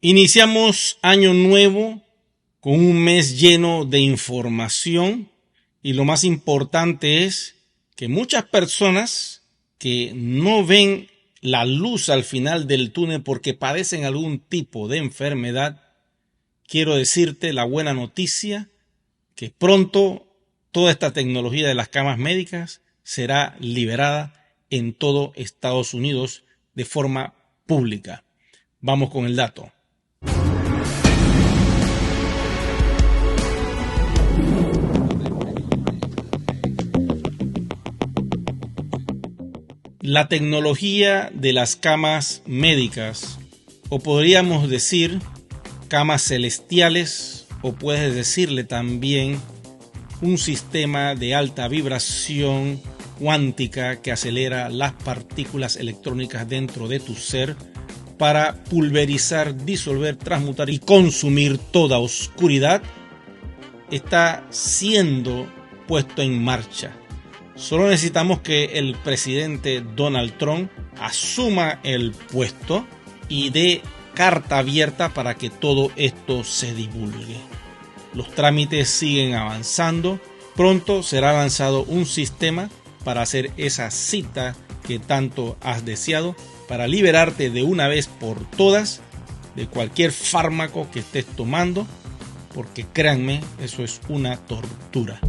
Iniciamos año nuevo con un mes lleno de información y lo más importante es que muchas personas que no ven la luz al final del túnel porque padecen algún tipo de enfermedad, quiero decirte la buena noticia que pronto toda esta tecnología de las camas médicas será liberada en todo Estados Unidos de forma pública. Vamos con el dato. La tecnología de las camas médicas, o podríamos decir camas celestiales, o puedes decirle también un sistema de alta vibración cuántica que acelera las partículas electrónicas dentro de tu ser para pulverizar, disolver, transmutar y consumir toda oscuridad, está siendo puesto en marcha. Solo necesitamos que el presidente Donald Trump asuma el puesto y dé carta abierta para que todo esto se divulgue. Los trámites siguen avanzando. Pronto será lanzado un sistema para hacer esa cita que tanto has deseado, para liberarte de una vez por todas de cualquier fármaco que estés tomando, porque créanme, eso es una tortura.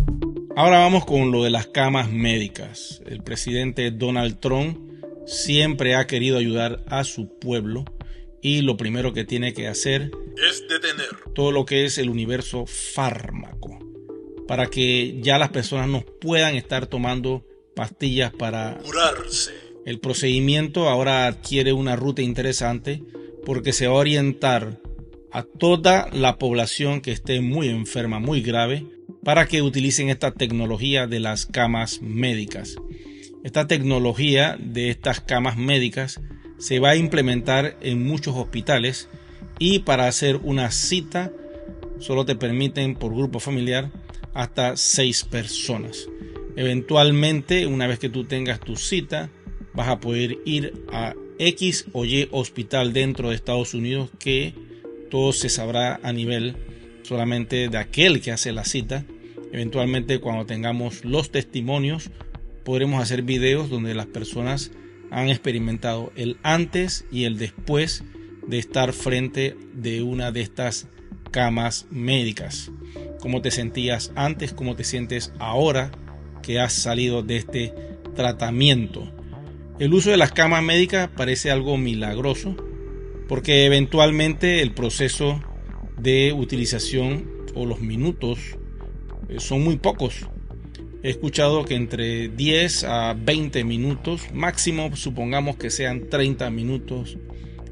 Ahora vamos con lo de las camas médicas. El presidente Donald Trump siempre ha querido ayudar a su pueblo y lo primero que tiene que hacer es detener todo lo que es el universo fármaco para que ya las personas no puedan estar tomando pastillas para curarse. El procedimiento ahora adquiere una ruta interesante porque se va a orientar a toda la población que esté muy enferma, muy grave, para que utilicen esta tecnología de las camas médicas. Esta tecnología de estas camas médicas se va a implementar en muchos hospitales y para hacer una cita solo te permiten por grupo familiar hasta 6 personas. Eventualmente, una vez que tú tengas tu cita, vas a poder ir a X o Y hospital dentro de Estados Unidos, que todo se sabrá a nivel solamente de aquel que hace la cita. Eventualmente, cuando tengamos los testimonios, podremos hacer videos donde las personas han experimentado el antes y el después de estar frente de una de estas camas médicas. Cómo te sentías antes, cómo te sientes ahora que has salido de este tratamiento. El uso de las camas médicas parece algo milagroso porque eventualmente el proceso de utilización o los minutos son muy pocos. He escuchado que entre 10 a 20 minutos, máximo supongamos que sean 30 minutos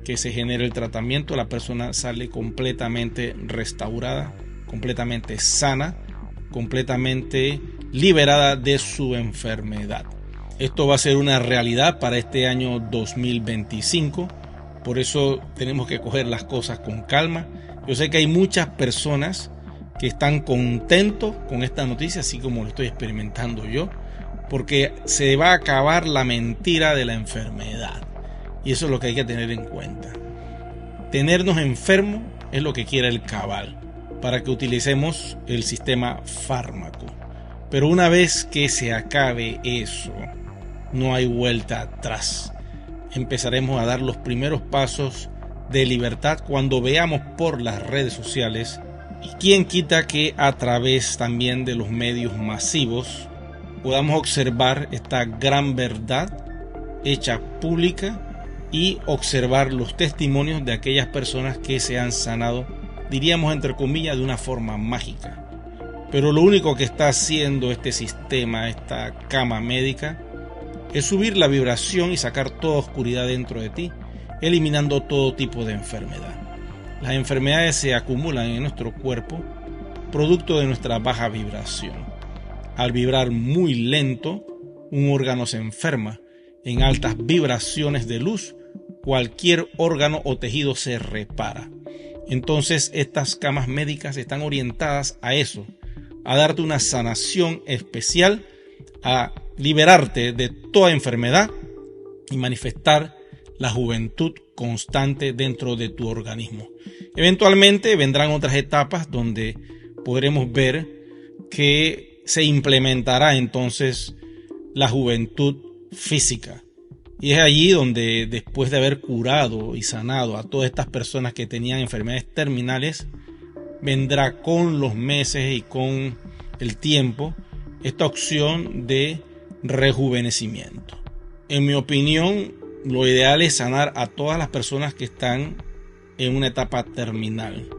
que se genere el tratamiento, la persona sale completamente restaurada, completamente sana, completamente liberada de su enfermedad. Esto va a ser una realidad para este año 2025, por eso tenemos que coger las cosas con calma. Yo sé que hay muchas personas que están contentos con esta noticia, así como lo estoy experimentando yo, porque se va a acabar la mentira de la enfermedad. Y eso es lo que hay que tener en cuenta. Tenernos enfermos es lo que quiere el cabal, para que utilicemos el sistema fármaco. Pero una vez que se acabe eso, no hay vuelta atrás. Empezaremos a dar los primeros pasos de libertad cuando veamos por las redes sociales. Y quién quita que a través también de los medios masivos podamos observar esta gran verdad hecha pública y observar los testimonios de aquellas personas que se han sanado, diríamos entre comillas, de una forma mágica. Pero lo único que está haciendo este sistema, esta cama médica, es subir la vibración y sacar toda oscuridad dentro de ti, eliminando todo tipo de enfermedad. Las enfermedades se acumulan en nuestro cuerpo producto de nuestra baja vibración. Al vibrar muy lento, un órgano se enferma. En altas vibraciones de luz, cualquier órgano o tejido se repara. Entonces, estas camas médicas están orientadas a eso, a darte una sanación especial, a liberarte de toda enfermedad y manifestar la juventud constante dentro de tu organismo. Eventualmente vendrán otras etapas donde podremos ver que se implementará entonces la juventud física. Y es allí donde, después de haber curado y sanado a todas estas personas que tenían enfermedades terminales, vendrá con los meses y con el tiempo esta opción de rejuvenecimiento. En mi opinión, lo ideal es sanar a todas las personas que están en una etapa terminal.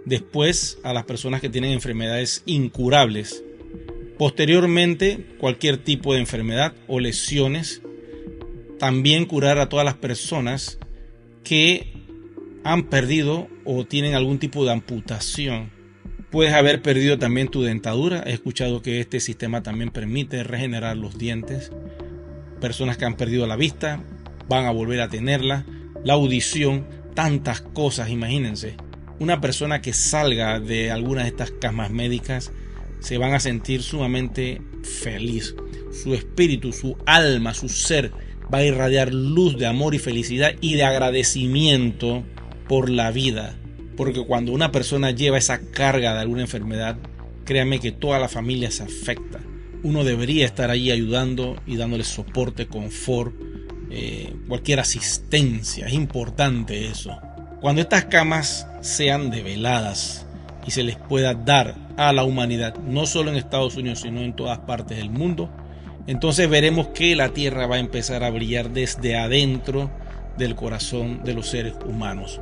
Después, a las personas que tienen enfermedades incurables. Posteriormente, cualquier tipo de enfermedad o lesiones. También curar a todas las personas que han perdido o tienen algún tipo de amputación. Puedes haber perdido también tu dentadura. He escuchado que este sistema también permite regenerar los dientes. Personas que han perdido la vista van a volver a tenerla. La audición, tantas cosas, imagínense. Una persona que salga de alguna de estas camas médicas se van a sentir sumamente feliz. Su espíritu, su alma, su ser va a irradiar luz de amor y felicidad y de agradecimiento por la vida. Porque cuando una persona lleva esa carga de alguna enfermedad, créanme que toda la familia se afecta. Uno debería estar allí ayudando y dándole soporte, confort, cualquier asistencia. Es importante eso. Cuando estas camas sean develadas y se les pueda dar a la humanidad, no solo en Estados Unidos, sino en todas partes del mundo, entonces veremos que la tierra va a empezar a brillar desde adentro del corazón de los seres humanos.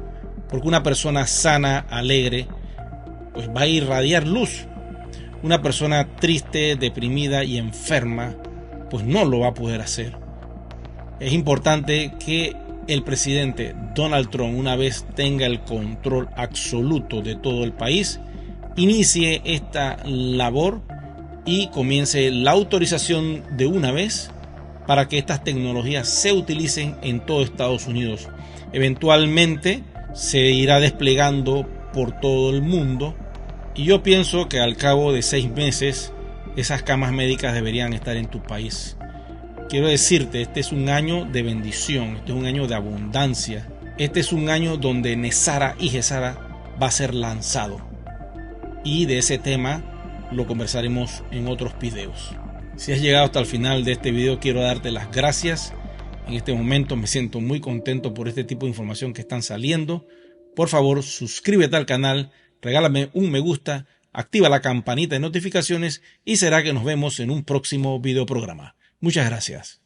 Porque una persona sana, alegre, pues va a irradiar luz. Una persona triste, deprimida y enferma, pues no lo va a poder hacer. Es importante que el presidente Donald Trump, una vez tenga el control absoluto de todo el país, inicie esta labor y comience la autorización de una vez para que estas tecnologías se utilicen en todo Estados Unidos. Eventualmente se irá desplegando por todo el mundo y yo pienso que al cabo de 6 meses esas camas médicas deberían estar en tu país. Quiero decirte, este es un año de bendición, este es un año de abundancia, este es un año donde Nesara y Gesara va a ser lanzado. Y de ese tema lo conversaremos en otros videos. Si has llegado hasta el final de este video, quiero darte las gracias. En este momento me siento muy contento por este tipo de información que están saliendo. Por favor, suscríbete al canal, regálame un me gusta, activa la campanita de notificaciones y será que nos vemos en un próximo video programa. Muchas gracias.